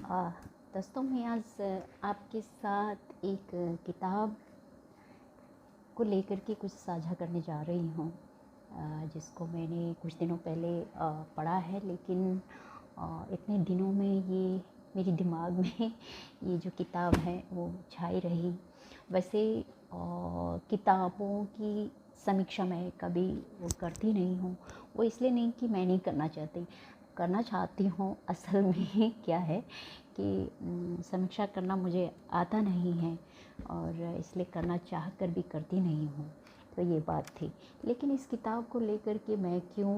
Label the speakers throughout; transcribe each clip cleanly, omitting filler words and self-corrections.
Speaker 1: आ, दोस्तों मैं आज आपके साथ एक किताब को लेकर के कुछ साझा करने जा रही हूँ, जिसको मैंने कुछ दिनों पहले पढ़ा है, लेकिन इतने दिनों में ये मेरे दिमाग में ये जो किताब है वो छाई रही। वैसे किताबों की समीक्षा मैं कभी वो करती नहीं हूँ। वो इसलिए नहीं कि मैं नहीं करना चाहती हूँ। असल में क्या है कि समीक्षा करना मुझे आता नहीं है और इसलिए करना चाह कर भी करती नहीं हूँ। तो ये बात थी। लेकिन इस किताब को लेकर के मैं क्यों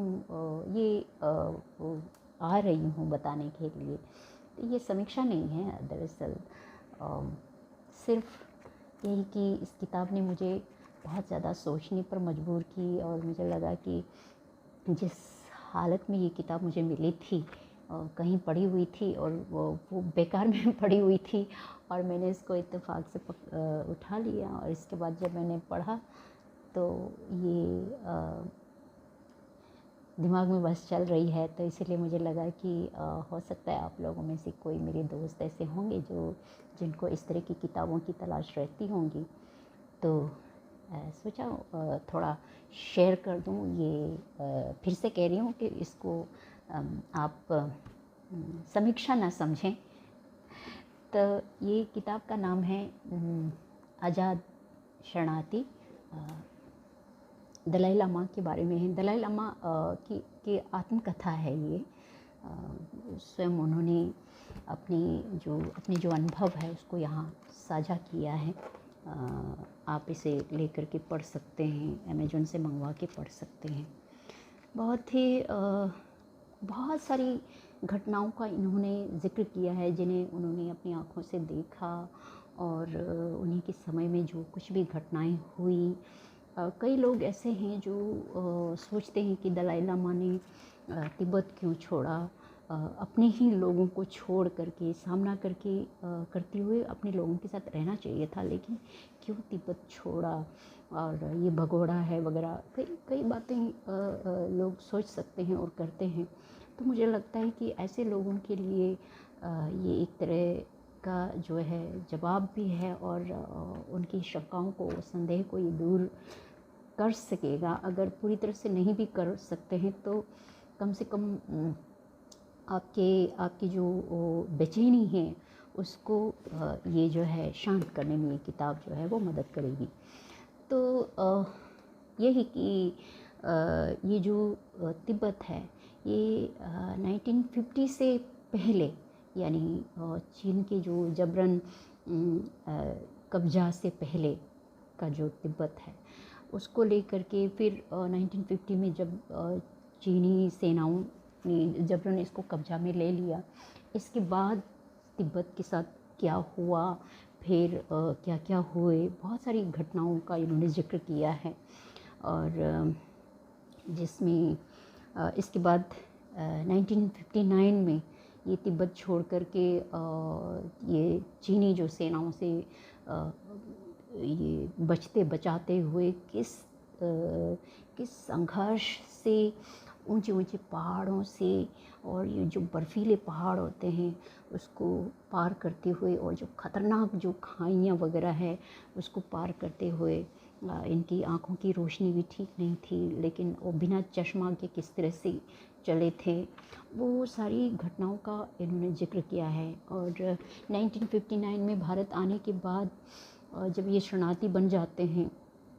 Speaker 1: आ रही हूँ बताने के लिए, तो ये समीक्षा नहीं है दरअसल। सिर्फ यही कि इस किताब ने मुझे बहुत ज़्यादा सोचने पर मजबूर की और मुझे लगा कि जिस हालत में ये किताब मुझे मिली थी, कहीं पड़ी हुई थी और वो बेकार में पड़ी हुई थी, और मैंने इसको इत्तेफाक से उठा लिया। और इसके बाद जब मैंने पढ़ा तो ये दिमाग में बस चल रही है, तो इसीलिए मुझे लगा कि हो सकता है आप लोगों में से कोई मेरे दोस्त ऐसे होंगे जिनको इस तरह की किताबों की तलाश रहती होंगी। तो सोचा थोड़ा शेयर कर दूं। ये फिर से कह रही हूँ कि इसको आप समीक्षा ना समझें। तो ये किताब का नाम है आज़ाद शरणार्थी। दलाई लामा के बारे में है। दलाई लामा की आत्मकथा है ये। स्वयं उन्होंने अपने जो अनुभव है उसको यहाँ साझा किया है। आप इसे लेकर के पढ़ सकते हैं, अमेज़न से मंगवा के पढ़ सकते हैं। बहुत सारी घटनाओं का इन्होंने ज़िक्र किया है जिन्हें उन्होंने अपनी आँखों से देखा, और उन्हीं के समय में जो कुछ भी घटनाएं हुई। कई लोग ऐसे हैं जो सोचते हैं कि दलाई लामा ने तिब्बत क्यों छोड़ा, अपने ही लोगों को छोड़ करके सामना करते हुए अपने लोगों के साथ रहना चाहिए था, लेकिन क्यों तिब्बत छोड़ा, और ये भगोड़ा है वगैरह कई बातें लोग सोच सकते हैं और करते हैं। तो मुझे लगता है कि ऐसे लोगों के लिए ये एक तरह का जो है जवाब भी है, और उनकी शंकाओं को, संदेह को ये दूर कर सकेगा। अगर पूरी तरह से नहीं भी कर सकते हैं तो कम से कम आपकी जो बेचैनी है उसको ये जो है शांत करने में ये किताब जो है वो मदद करेगी। तो यही कि ये जो तिब्बत है ये 1950 से पहले, यानी चीन के जो जबरन कब्जा से पहले का जो तिब्बत है उसको लेकर के फिर 1950 में जब चीनी सेनाओं ने जबरन इसको कब्जा में ले लिया, इसके बाद तिब्बत के साथ क्या हुआ, फिर क्या क्या हुए, बहुत सारी घटनाओं का इन्होंने जिक्र किया है। और जिसमें इसके बाद 1959 में ये तिब्बत छोड़ करके ये चीनी जो सेनाओं से ये बचाते हुए किस संघर्ष से ऊंचे ऊंचे पहाड़ों से, और ये जो बर्फीले पहाड़ होते हैं उसको पार करते हुए, और जो ख़तरनाक जो खाइयाँ वगैरह है उसको पार करते हुए, इनकी आँखों की रोशनी भी ठीक नहीं थी, लेकिन वो बिना चश्मा के किस तरह से चले थे, वो सारी घटनाओं का इन्होंने जिक्र किया है। और 1959 में भारत आने के बाद जब ये शरणार्थी बन जाते हैं,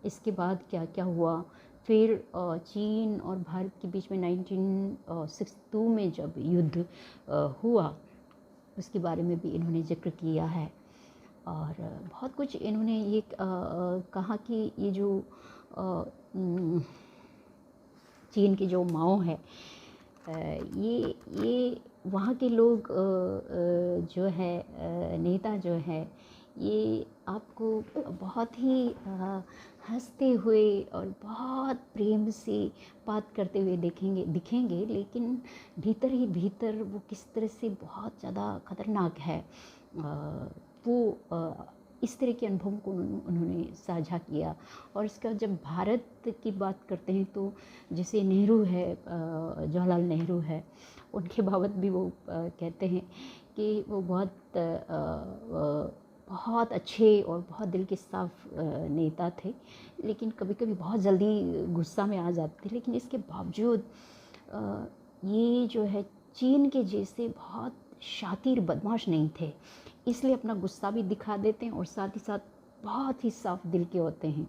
Speaker 1: इसके बाद क्या क्या हुआ, फिर चीन और भारत के बीच में 1962 में जब युद्ध हुआ उसके बारे में भी इन्होंने जिक्र किया है। और बहुत कुछ इन्होंने ये कहा कि ये जो चीन की जो माओ है, ये वहाँ के लोग जो है नेता जो है, ये आपको बहुत ही हंसते हुए और बहुत प्रेम से बात करते हुए दिखेंगे, लेकिन भीतर ही भीतर वो किस तरह से बहुत ज़्यादा ख़तरनाक है। वो इस तरह के अनुभव को उन्होंने साझा किया। और इसके बाद जब भारत की बात करते हैं तो जैसे नेहरू है, जवाहरलाल नेहरू है, उनके बाबत भी वो कहते हैं कि वो बहुत अच्छे और बहुत दिल के साफ नेता थे, लेकिन कभी कभी बहुत जल्दी गुस्सा में आ जाते थे। लेकिन इसके बावजूद ये जो है चीन के जैसे बहुत शातिर बदमाश नहीं थे, इसलिए अपना गुस्सा भी दिखा देते हैं और साथ ही साथ बहुत ही साफ दिल के होते हैं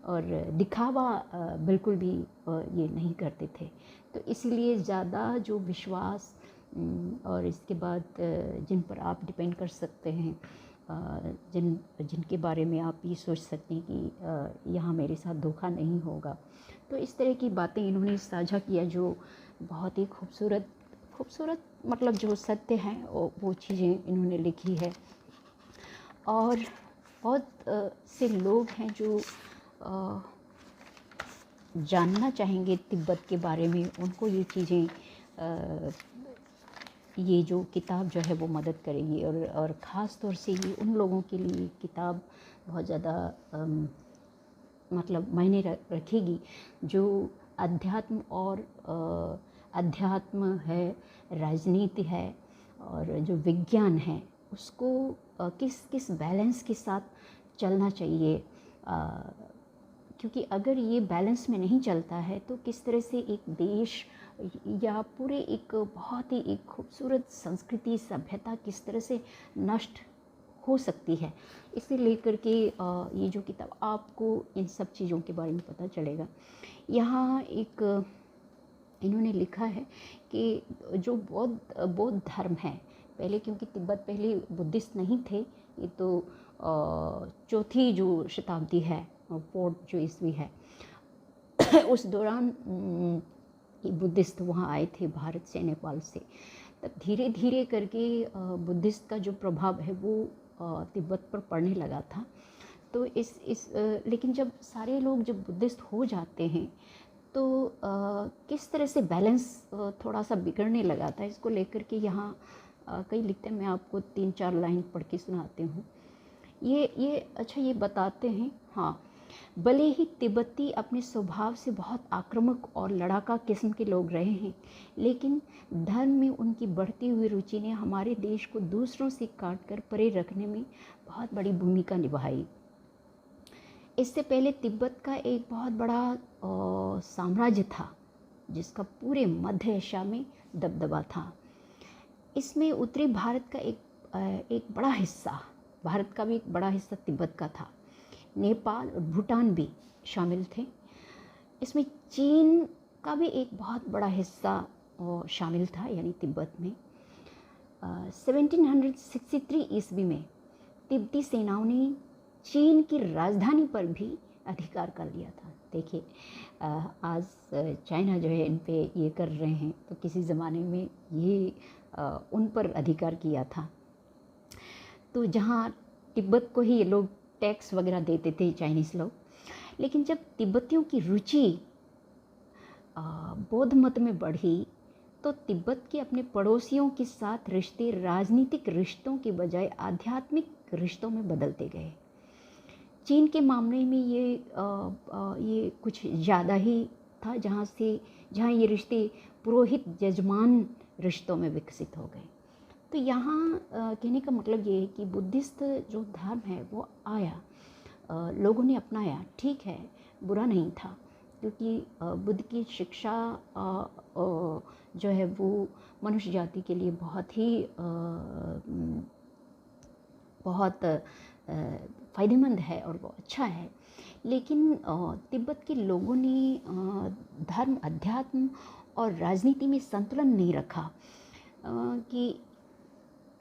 Speaker 1: और दिखावा बिल्कुल भी ये नहीं करते थे। तो इसीलिए ज़्यादा जो विश्वास और इसके बाद जिन पर आप डिपेंड कर सकते हैं, जिनके बारे में आप ये सोच सकते हैं कि यहाँ मेरे साथ धोखा नहीं होगा, तो इस तरह की बातें इन्होंने साझा किया जो बहुत ही खूबसूरत मतलब जो सत्य हैं वो चीज़ें इन्होंने लिखी है। और बहुत से लोग हैं जो जानना चाहेंगे तिब्बत के बारे में, उनको ये चीज़ें ये जो किताब जो है वो मदद करेगी। और ख़ास तौर से ये उन लोगों के लिए किताब बहुत ज़्यादा मतलब मायने रखेगी जो अध्यात्म है, राजनीति है और जो विज्ञान है उसको किस बैलेंस के साथ चलना चाहिए, क्योंकि अगर ये बैलेंस में नहीं चलता है तो किस तरह से एक देश या पूरे एक बहुत ही एक खूबसूरत संस्कृति सभ्यता किस तरह से नष्ट हो सकती है, इसे लेकर के ये जो किताब आपको इन सब चीज़ों के बारे में पता चलेगा। यहाँ एक इन्होंने लिखा है कि जो बौद्ध धर्म है पहले, क्योंकि तिब्बत पहले बुद्धिस्ट नहीं थे, ये तो चौथी जो शताब्दी है, 4th जो ईस्वी है उस दौरान बुद्धिस्ट वहाँ आए थे भारत से, नेपाल से। तब धीरे धीरे करके बुद्धिस्ट का जो प्रभाव है वो तिब्बत पर पड़ने लगा था। तो लेकिन जब सारे लोग जब बुद्धिस्ट हो जाते हैं तो किस तरह से बैलेंस थोड़ा सा बिगड़ने लगा था, इसको लेकर के यहाँ कई लिखते हैं। मैं आपको 3-4 लाइन पढ़ के सुनाती हूँ। ये बताते हैं, हाँ, भले ही तिब्बती अपने स्वभाव से बहुत आक्रामक और लड़ाका किस्म के लोग रहे हैं, लेकिन धर्म में उनकी बढ़ती हुई रुचि ने हमारे देश को दूसरों से काटकर परे रखने में बहुत बड़ी भूमिका निभाई। इससे पहले तिब्बत का एक बहुत बड़ा साम्राज्य था जिसका पूरे मध्य एशिया में दबदबा था। इसमें उत्तरी भारत का एक बड़ा हिस्सा, भारत का भी एक बड़ा हिस्सा तिब्बत का था। नेपाल और भूटान भी शामिल थे। इसमें चीन का भी एक बहुत बड़ा हिस्सा शामिल था, यानी तिब्बत में। 1763 ईस्वी में तिब्बती सेनाओं ने चीन की राजधानी पर भी अधिकार कर लिया था। देखिए आज चाइना जो है इन पे ये कर रहे हैं, तो किसी ज़माने में ये उन पर अधिकार किया था। तो जहाँ तिब्बत को ही ये लोग टैक्स वगैरह देते थे चाइनीज़ लोग, लेकिन जब तिब्बतियों की रुचि बौद्ध मत में बढ़ी तो तिब्बत के अपने पड़ोसियों के साथ रिश्ते राजनीतिक रिश्तों के बजाय आध्यात्मिक रिश्तों में बदलते गए। चीन के मामले में ये कुछ ज़्यादा ही था, जहाँ ये रिश्ते पुरोहित जजमान रिश्तों में विकसित हो गए। तो यहाँ कहने का मतलब ये है कि बुद्धिस्ट जो धर्म है वो आया, लोगों ने अपनाया, ठीक है, बुरा नहीं था, क्योंकि बुद्ध की शिक्षा जो है वो मनुष्य जाति के लिए बहुत फ़ायदेमंद है और वो अच्छा है। लेकिन तिब्बत के लोगों ने धर्म, अध्यात्म और राजनीति में संतुलन नहीं रखा, कि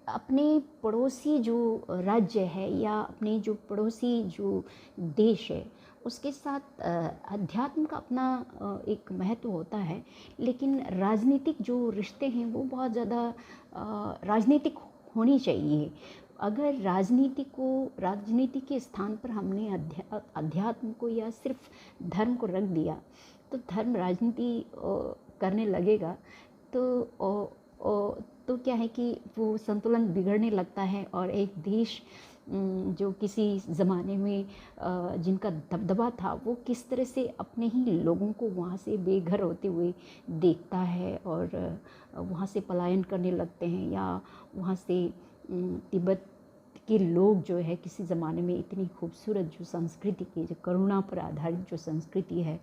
Speaker 1: अपने पड़ोसी जो राज्य है या अपने जो पड़ोसी जो देश है उसके साथ अध्यात्म का अपना एक महत्व होता है, लेकिन राजनीतिक जो रिश्ते हैं वो बहुत ज़्यादा राजनीतिक होनी चाहिए। अगर राजनीति के स्थान पर हमने अध्यात्म को या सिर्फ धर्म को रख दिया तो धर्म राजनीति करने लगेगा, तो क्या है कि वो संतुलन बिगड़ने लगता है और एक देश जो किसी ज़माने में जिनका दबदबा था, वो किस तरह से अपने ही लोगों को वहाँ से बेघर होते हुए देखता है और वहाँ से पलायन करने लगते हैं, या वहाँ से तिब्बत के लोग जो है किसी ज़माने में इतनी खूबसूरत जो संस्कृति की, जो करुणा पर आधारित जो संस्कृति है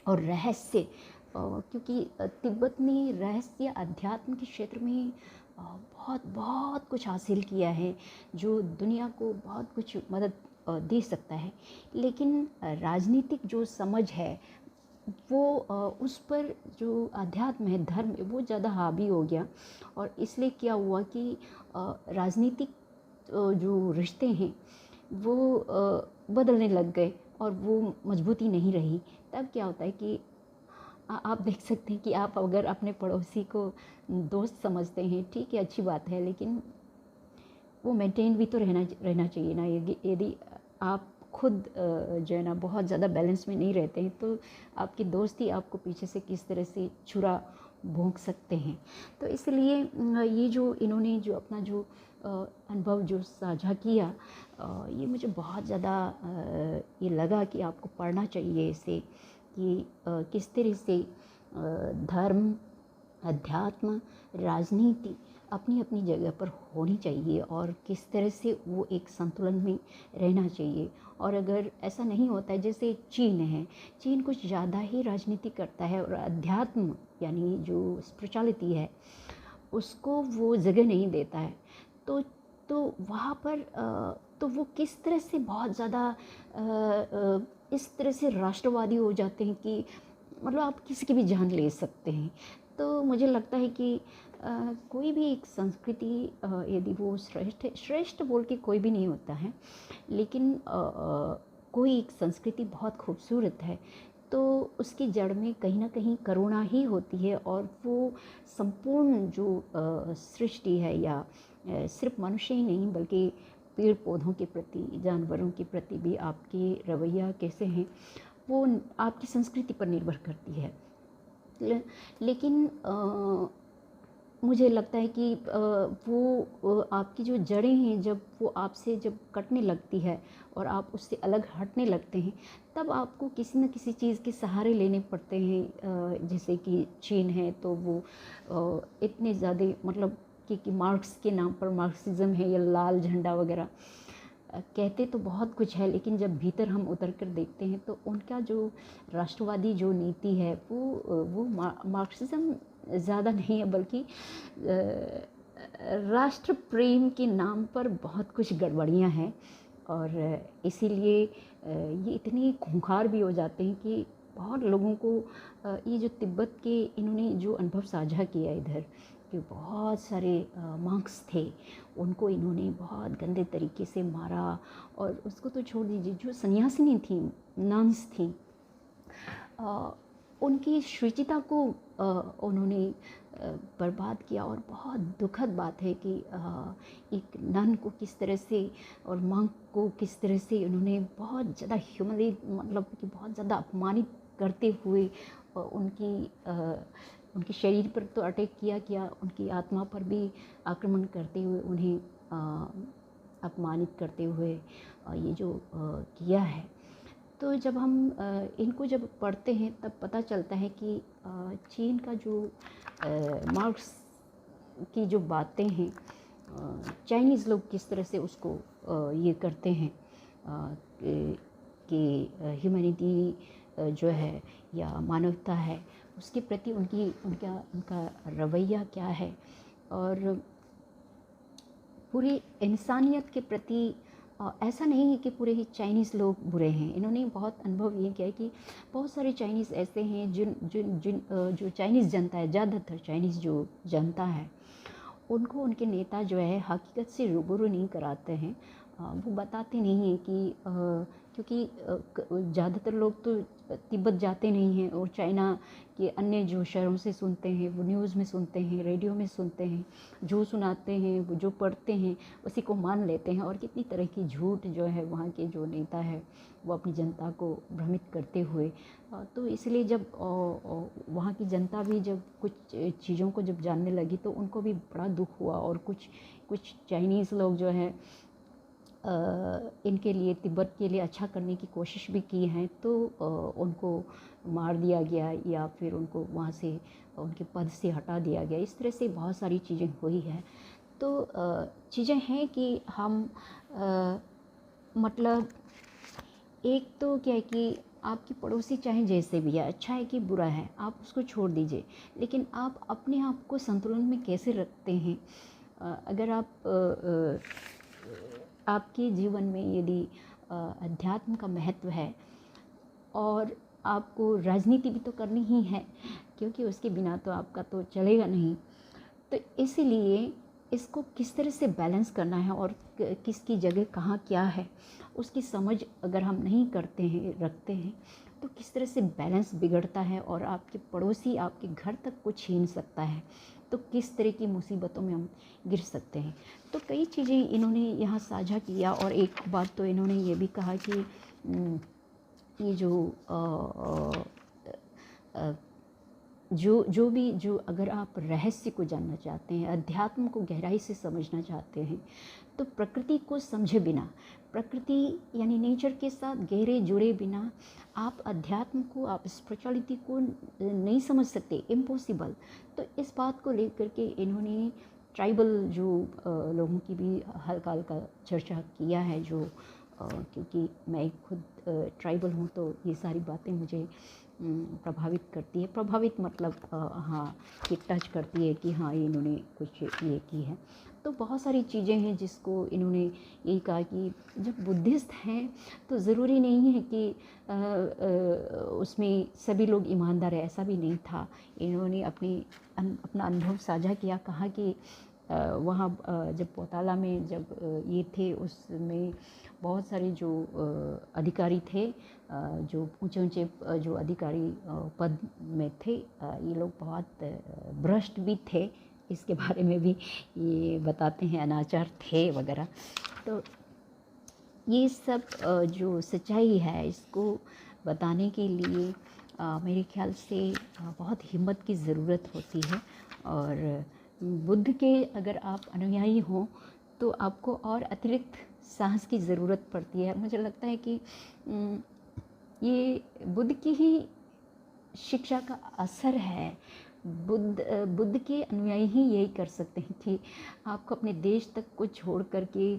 Speaker 1: और रहस्य, क्योंकि तिब्बत ने रहस्य अध्यात्म के क्षेत्र में बहुत बहुत कुछ हासिल किया है, जो दुनिया को बहुत कुछ मदद दे सकता है। लेकिन राजनीतिक जो समझ है वो उस पर जो अध्यात्म है, धर्म है, वो ज़्यादा हावी हो गया। और इसलिए क्या हुआ कि राजनीतिक जो रिश्ते हैं वो बदलने लग गए और वो मजबूती नहीं रही। तब क्या होता है कि आप देख सकते हैं कि आप अगर अपने पड़ोसी को दोस्त समझते हैं, ठीक है, अच्छी बात है, लेकिन वो मेंटेन भी तो रहना चाहिए ना। यदि आप खुद जो है ना बहुत ज़्यादा बैलेंस में नहीं रहते हैं, तो आपके दोस्त ही आपको पीछे से किस तरह से छुरा भोंक सकते हैं। तो इसलिए ये जो इन्होंने जो अपना जो अनुभव जो साझा किया, ये मुझे बहुत ज़्यादा ये लगा कि आपको पढ़ना चाहिए इसे, कि किस तरह से धर्म, अध्यात्म, राजनीति अपनी अपनी जगह पर होनी चाहिए और किस तरह से वो एक संतुलन में रहना चाहिए। और अगर ऐसा नहीं होता है, जैसे चीन है, चीन कुछ ज़्यादा ही राजनीति करता है और अध्यात्म यानी जो स्पिरिचुअलिटी है उसको वो जगह नहीं देता है। तो वहाँ पर तो वो किस तरह से बहुत ज़्यादा इस तरह से राष्ट्रवादी हो जाते हैं कि मतलब आप किसी की भी जान ले सकते हैं। तो मुझे लगता है कि कोई भी एक संस्कृति यदि वो श्रेष्ठ बोल के कोई भी नहीं होता है, लेकिन कोई एक संस्कृति बहुत खूबसूरत है तो उसकी जड़ में कहीं ना कहीं करुणा ही होती है। और वो संपूर्ण जो सृष्टि है, या सिर्फ मनुष्य ही नहीं बल्कि पेड़ पौधों के प्रति, जानवरों के प्रति भी आपके रवैया कैसे हैं, वो आपकी संस्कृति पर निर्भर करती है। लेकिन मुझे लगता है कि वो आपकी जो जड़ें हैं, जब वो आपसे जब कटने लगती है और आप उससे अलग हटने लगते हैं, तब आपको किसी न किसी चीज़ के सहारे लेने पड़ते हैं। जैसे कि चीन है तो वो इतने ज़्यादा मतलब कि मार्क्स के नाम पर मार्क्सिज्म है या लाल झंडा वगैरह, कहते तो बहुत कुछ है, लेकिन जब भीतर हम उतर कर देखते हैं तो उनका जो राष्ट्रवादी जो नीति है वो मार्क्सिज्म ज़्यादा नहीं है, बल्कि राष्ट्र प्रेम के नाम पर बहुत कुछ गड़बड़ियाँ हैं। और इसीलिए ये इतने खूंखार भी हो जाते हैं कि बहुत लोगों को ये जो तिब्बत के इन्होंने जो अनुभव साझा किया इधर, कि बहुत सारे मॉन्क्स थे, उनको इन्होंने बहुत गंदे तरीके से मारा। और उसको तो छोड़ दीजिए, जो सन्यासिनी थी, नन्स थी, उनकी शुचिता को उन्होंने बर्बाद किया। और बहुत दुखद बात है कि एक नन को किस तरह से और मंक को किस तरह से उन्होंने बहुत ज़्यादा ह्यूमिलेट, मतलब कि बहुत ज़्यादा अपमानित करते हुए उनके शरीर पर तो अटैक किया, उनकी आत्मा पर भी आक्रमण करते हुए, उन्हें अपमानित करते हुए ये जो किया है। तो जब हम इनको जब पढ़ते हैं तब पता चलता है कि चीन का जो मार्क्स की जो बातें हैं, चाइनीज़ लोग किस तरह से उसको ये करते हैं कि ह्यूमैनिटी जो है या मानवता है उसके प्रति उनका रवैया क्या है, और पूरी इंसानियत के प्रति ऐसा नहीं है कि पूरे ही चाइनीज़ लोग बुरे हैं। इन्होंने बहुत अनुभव ये किया है कि बहुत सारे चाइनीज़ ऐसे हैं जिन जो चाइनीज़ जनता है, ज़्यादातर चाइनीज़ जो जनता है, उनको उनके नेता जो है हकीकत से रूबरू नहीं कराते हैं। वो बताते नहीं हैं कि क्योंकि ज़्यादातर लोग तो तिब्बत जाते नहीं हैं और चाइना के अन्य जो शहरों से सुनते हैं, वो न्यूज़ में सुनते हैं, रेडियो में सुनते हैं, जो सुनाते हैं, वो जो पढ़ते हैं उसी को मान लेते हैं। और कितनी तरह की झूठ जो है वहाँ के जो नेता है वो अपनी जनता को भ्रमित करते हुए, तो इसलिए जब वहाँ की जनता भी जब कुछ चीज़ों को जब जानने लगी तो उनको भी बड़ा दुख हुआ। और कुछ चाइनीज़ लोग जो है इनके लिए, तिब्बत के लिए अच्छा करने की कोशिश भी की हैं, तो उनको मार दिया गया या फिर उनको वहाँ से उनके पद से हटा दिया गया। इस तरह से बहुत सारी चीज़ें हुई हैं। तो चीज़ें हैं कि हम मतलब एक तो क्या है कि आपकी पड़ोसी चाहे जैसे भी है, अच्छा है कि बुरा है, आप उसको छोड़ दीजिए, लेकिन आप अपने आप को संतुलन में कैसे रखते हैं। अगर आपके जीवन में यदि अध्यात्म का महत्व है और आपको राजनीति भी तो करनी ही है, क्योंकि उसके बिना तो आपका तो चलेगा नहीं। तो इसीलिए इसको किस तरह से बैलेंस करना है और किसकी जगह कहाँ क्या है, उसकी समझ अगर हम नहीं करते हैं, रखते हैं, तो किस तरह से बैलेंस बिगड़ता है और आपके पड़ोसी आपके घर तक को छीन सकता है, तो किस तरह की मुसीबतों में हम गिर सकते हैं। तो कई चीज़ें इन्होंने यहाँ साझा किया। और एक बात तो इन्होंने ये भी कहा कि ये जो अगर आप रहस्य को जानना चाहते हैं, अध्यात्म को गहराई से समझना चाहते हैं, तो प्रकृति को समझे बिना, प्रकृति यानी नेचर के साथ गहरे जुड़े बिना आप अध्यात्म को, आप स्पिरिचुअलिटी को नहीं समझ सकते, इम्पॉसिबल। तो इस बात को लेकर के इन्होंने ट्राइबल जो लोगों की भी हल्का हल्का चर्चा किया है, जो क्योंकि मैं खुद ट्राइबल हूँ, तो ये सारी बातें मुझे प्रभावित करती है। प्रभावित मतलब हाँ, कि टच करती है कि हाँ, इन्होंने कुछ ये की है। तो बहुत सारी चीज़ें हैं जिसको इन्होंने यही कहा कि जब बुद्धिस्ट हैं तो ज़रूरी नहीं है कि उसमें सभी लोग ईमानदार है, ऐसा भी नहीं था। इन्होंने अपना अनुभव साझा किया, कहा कि वहाँ जब पोताला में जब ये थे, उसमें बहुत सारे जो अधिकारी थे, जो ऊंचे ऊंचे जो अधिकारी पद में थे, ये लोग बहुत भ्रष्ट भी थे, इसके बारे में भी ये बताते हैं, अनाचार थे वगैरह। तो ये सब जो सच्चाई है, इसको बताने के लिए मेरे ख्याल से बहुत हिम्मत की ज़रूरत होती है। और बुद्ध के अगर आप अनुयायी हों तो आपको और अतिरिक्त साहस की ज़रूरत पड़ती है। मुझे लगता है कि ये बुद्ध की ही शिक्षा का असर है। बुद्ध के अनुयायी ही यही कर सकते हैं कि आपको अपने देश तक को छोड़ करके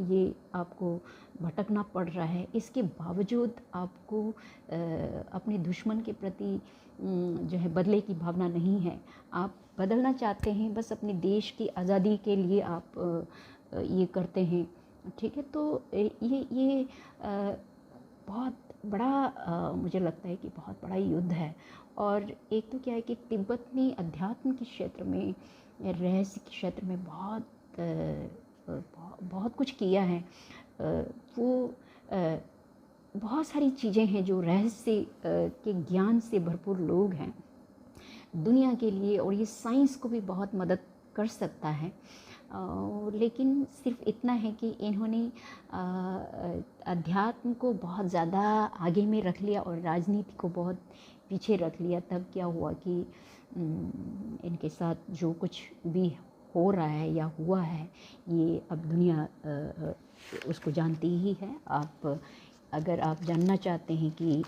Speaker 1: ये आपको भटकना पड़ रहा है, इसके बावजूद आपको अपने दुश्मन के प्रति जो है बदले की भावना नहीं है। आप बदलना चाहते हैं, बस अपने देश की आज़ादी के लिए आप ये करते हैं, ठीक है। तो ये बहुत बड़ा मुझे लगता है कि बहुत बड़ा युद्ध है। और एक तो क्या है कि तिब्बत ने अध्यात्म के क्षेत्र में, रहस्य के क्षेत्र में बहुत कुछ किया है। वो बहुत सारी चीज़ें हैं जो रहस्य के ज्ञान से भरपूर लोग हैं दुनिया के लिए, और ये साइंस को भी बहुत मदद कर सकता है। लेकिन सिर्फ इतना है कि इन्होंने अध्यात्म को बहुत ज़्यादा आगे में रख लिया और राजनीति को बहुत पीछे रख लिया। तब क्या हुआ कि इनके साथ जो कुछ भी हो रहा है या हुआ है, ये अब दुनिया उसको जानती ही है। अगर आप जानना चाहते हैं कि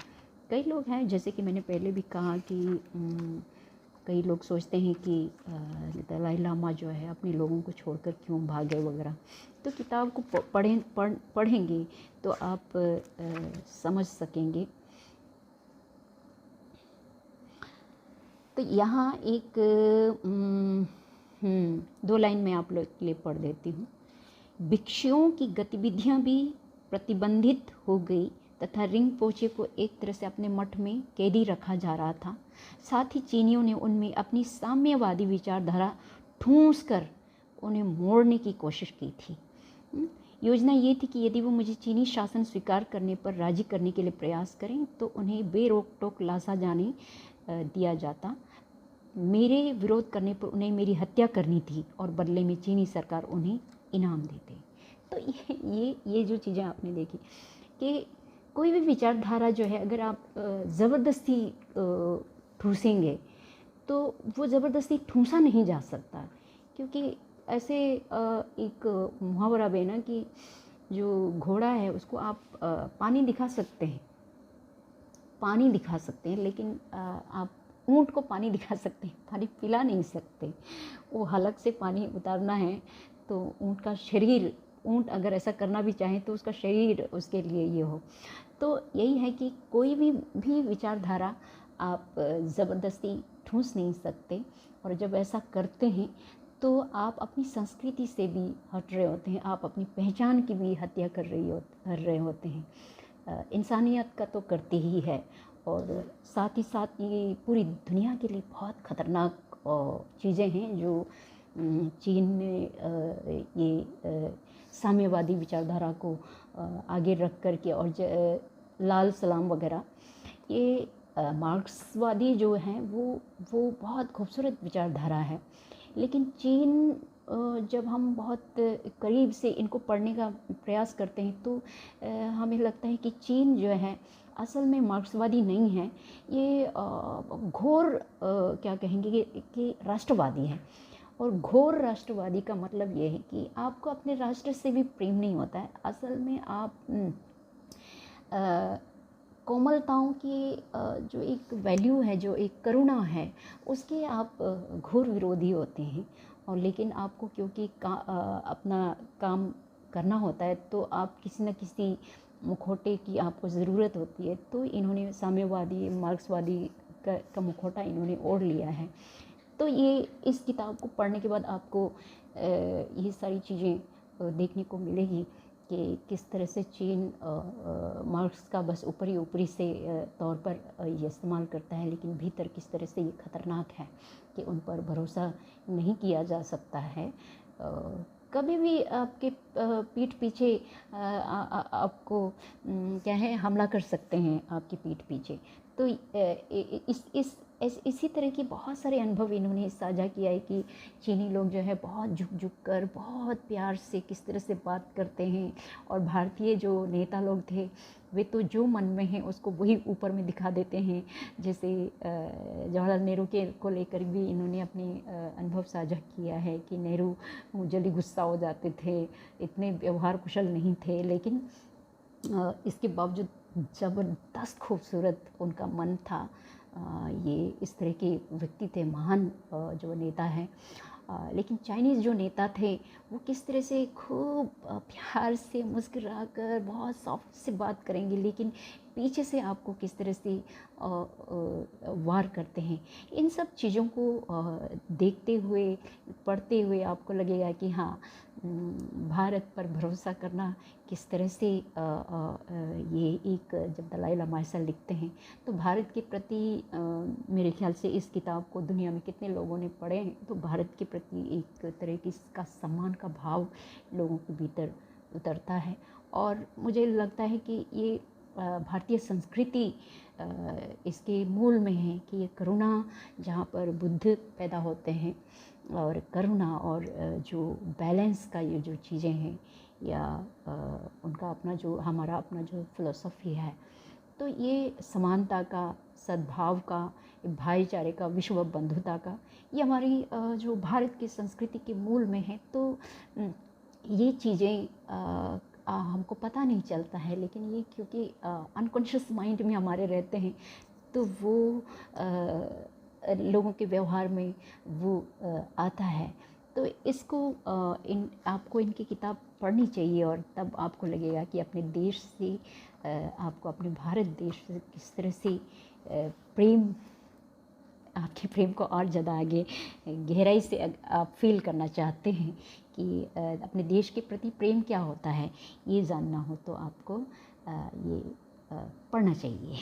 Speaker 1: कई लोग हैं, जैसे कि मैंने पहले भी कहा कि कई लोग सोचते हैं कि दलाई लामा जो है अपने लोगों को छोड़कर क्यों भागे वगैरह। तो किताब को पढ़ेंगे तो आप समझ सकेंगे। तो यहाँ एक 2 लाइन में आप लोग के लिए पढ़ देती हूँ। भिक्षुओं की गतिविधियाँ भी प्रतिबंधित हो गई तथा रिंपोचे को एक तरह से अपने मठ में कैदी रखा जा रहा था। साथ ही चीनियों ने उनमें अपनी साम्यवादी विचारधारा ठूंस कर उन्हें मोड़ने की कोशिश की थी। योजना ये थी कि यदि वो मुझे चीनी शासन स्वीकार करने पर राजी करने के लिए प्रयास करें तो उन्हें बेरोक टोक लासा जाने दिया जाता। मेरे विरोध करने पर उन्हें मेरी हत्या करनी थी और बदले में चीनी सरकार उन्हें इनाम देते। तो ये जो चीज़ें आपने देखी कि कोई भी विचारधारा जो है, अगर आप ज़बरदस्ती ठूसेंगे तो वो ज़बरदस्ती ठूसा नहीं जा सकता। क्योंकि ऐसे एक मुहावरा भी है ना कि जो घोड़ा है उसको आप पानी दिखा सकते हैं, पानी दिखा सकते हैं, लेकिन आप ऊँट को पानी दिखा सकते हैं, पानी पिला नहीं सकते। वो हलक से पानी उतारना है तो ऊँट का शरीर, ऊँट अगर ऐसा करना भी चाहे तो उसका शरीर उसके लिए ये हो। तो यही है कि कोई भी विचारधारा आप ज़बरदस्ती ठूँस नहीं सकते, और जब ऐसा करते हैं तो आप अपनी संस्कृति से भी हट रहे होते हैं, आप अपनी पहचान की भी हत्या कर रहे होते हैं। इंसानियत का तो करते ही है, और साथ ही साथ ये पूरी दुनिया के लिए बहुत ख़तरनाक चीज़ें हैं जो चीन ने ये साम्यवादी विचारधारा को आगे रख कर के, और लाल सलाम वगैरह, ये मार्क्सवादी जो हैं वो बहुत खूबसूरत विचारधारा है। लेकिन चीन, जब हम बहुत करीब से इनको पढ़ने का प्रयास करते हैं तो हमें लगता है कि चीन जो है असल में मार्क्सवादी नहीं है, ये घोर क्या कहेंगे कि राष्ट्रवादी है। और घोर राष्ट्रवादी का मतलब ये है कि आपको अपने राष्ट्र से भी प्रेम नहीं होता है। असल में आप कोमलताओं की जो एक वैल्यू है, जो एक करुणा है, उसके आप घोर विरोधी होते हैं। और लेकिन आपको क्योंकि अपना काम करना होता है तो आप किसी न किसी मुखौटे की आपको ज़रूरत होती है, तो इन्होंने साम्यवादी मार्क्सवादी का मुखौटा इन्होंने ओढ़ लिया है। तो ये इस किताब को पढ़ने के बाद आपको ये सारी चीज़ें देखने को मिलेगी कि किस तरह से चीन मार्क्स का बस ऊपरी से तौर पर ये इस्तेमाल करता है, लेकिन भीतर किस तरह से ये ख़तरनाक है कि उन पर भरोसा नहीं किया जा सकता है। कभी भी आपके पीठ पीछे आपको क्या है, हमला कर सकते हैं आपकी पीठ पीछे। तो इसी तरह की बहुत सारे अनुभव इन्होंने साझा किया है कि चीनी लोग जो है बहुत झुक कर बहुत प्यार से किस तरह से बात करते हैं, और भारतीय जो नेता लोग थे वे तो जो मन में है उसको वही ऊपर में दिखा देते हैं। जैसे जवाहरलाल नेहरू को लेकर भी इन्होंने अपने अनुभव साझा किया है कि नेहरू जल्दी गुस्सा हो जाते थे, इतने व्यवहार कुशल नहीं थे, लेकिन इसके बावजूद ज़बरदस्त खूबसूरत उनका मन था। ये इस तरह के व्यक्ति थे, महान जो नेता हैं। लेकिन चाइनीज़ जो नेता थे वो किस तरह से खूब प्यार से मुस्कुराकर बहुत सॉफ्ट से बात करेंगे, लेकिन पीछे से आपको किस तरह से वार करते हैं। इन सब चीज़ों को देखते हुए, पढ़ते हुए आपको लगेगा कि हाँ, भारत पर भरोसा करना किस तरह से ये एक, जब दलाई लामा ऐसा लिखते हैं तो भारत के प्रति मेरे ख्याल से इस किताब को दुनिया में कितने लोगों ने पढ़े हैं, तो भारत के प्रति एक तरह की इसका सम्मान का भाव लोगों के भीतर उतरता है। और मुझे लगता है कि ये भारतीय संस्कृति इसके मूल में है कि ये करुणा, जहाँ पर बुद्ध पैदा होते हैं, और करुणा और जो बैलेंस का ये जो चीज़ें हैं, या उनका अपना जो, हमारा अपना जो फ़िलॉसफ़ी है, तो ये समानता का, सद्भाव का, भाईचारे का, विश्व बंधुता का, ये हमारी जो भारत की संस्कृति के मूल में है। तो ये चीज़ें हमको पता नहीं चलता है, लेकिन ये क्योंकि अनकॉन्शियस माइंड में हमारे रहते हैं, तो वो लोगों के व्यवहार में वो आता है। तो इसको आपको इनकी किताब पढ़नी चाहिए, और तब आपको लगेगा कि अपने देश से, आपको अपने भारत देश से किस तरह से प्रेम, आपके प्रेम को और ज़्यादा आगे गहराई से आप फील करना चाहते हैं कि अपने देश के प्रति प्रेम क्या होता है, ये जानना हो तो आपको ये पढ़ना चाहिए।